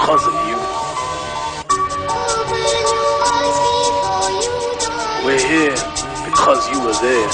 because of you. We're here because you were there.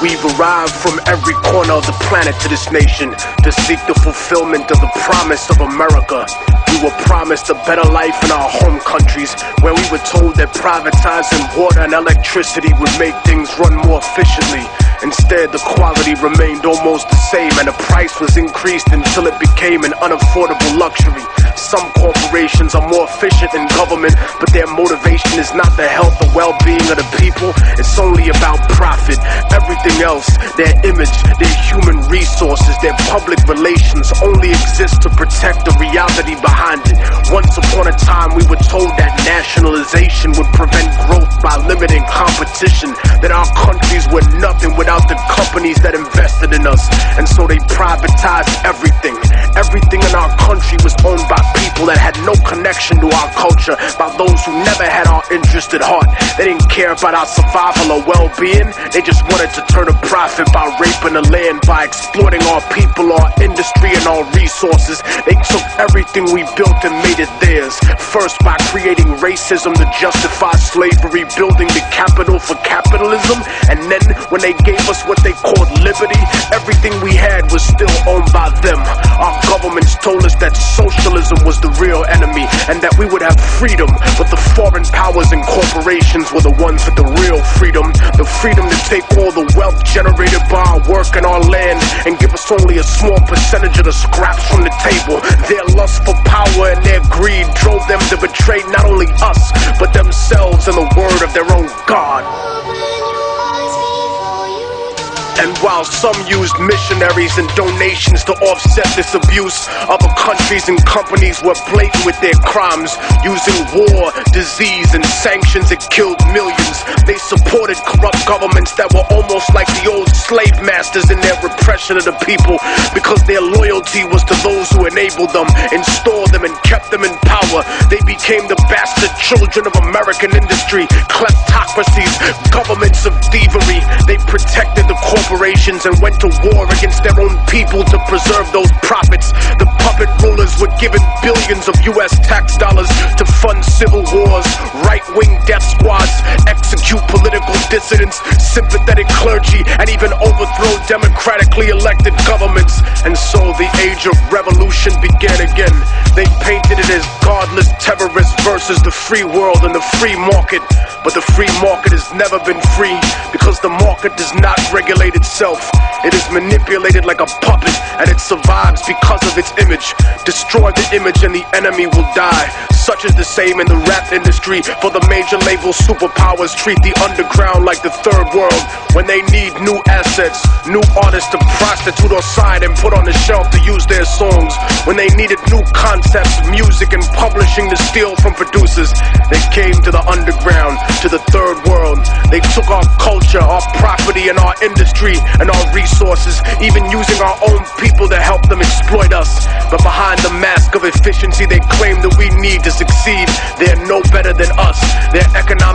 We've arrived from every corner of the planet to this nation to seek the fulfillment of the promise of America. We were promised a better life in our home countries, where we were told that privatizing water and electricity would make things run more efficiently. Instead, the quality remained almost the same, and the price was increased until it became an unaffordable luxury. Some corporations are more efficient than government, but their motivation is not the health or well-being of the people. It's only about profit. Everything else, their image, their human resources, their public relations, only exist to protect the reality behind it. Once upon a time, we were told that nationalization would prevent growth by limiting competition, that our countries were nothing without the companies that invested in us. And so they privatized everything. Everything in our country was owned by people that had no connection to our culture, by those who never had our interest at heart. They didn't care about our survival or well-being. They just wanted to turn a profit by raping the land, by exploiting our people, our industry, and our resources. They took everything we built and made it theirs. First by creating racism to justify slavery, building the capital for capitalism, and then when they gave us what they called liberty, everything we had was still owned by them. Our governments told us that socialism was the real enemy and that we would have freedom, but the foreign powers and corporations were the ones with the real freedom. The freedom to take all the wealth generated by our work and our land and give us only a small percentage of the scraps from the table. Their lust for power and their greed drove them to betray not only us, but themselves and the word of their own God. And while some used missionaries and donations to offset this abuse, other countries and companies were blatant with their crimes, using war, disease, and sanctions that killed millions. They supported corrupt governments that were almost like the old slave masters in their repression of the people, because their loyalty was to those who enabled them, installed them, and kept them in power. They became the bastard children of American industry, kleptocracies, governments of thievery. They protected the corporations and went to war against their own people to preserve those profits. The puppet rulers were given billions of US tax dollars to fund civil wars, right-wing death squads, execute political dissidents, sympathetic clergy, and even overthrow democratically elected governments. And so the age of revolution began again. They painted it as godless terrorists versus the free world and the free market. But the free market has never been free, because the market does not regulate itself. It is manipulated like a puppet, and it survives because of its image. Destroy the image and the enemy will die. Such is the same in the rap industry, for the major label superpowers treat the underground like the third world. When they need new assets, new artists to prostitute or sign and put on the shelf to use their songs. When they needed new concepts, music, and publishing to steal from producers, they came to the underground, to the third world. They took our culture, our property, and our industry, and our resources, even using our own people to help them exploit us. But behind the mask of efficiency they claim that we need to succeed, they're no better than us. Their economic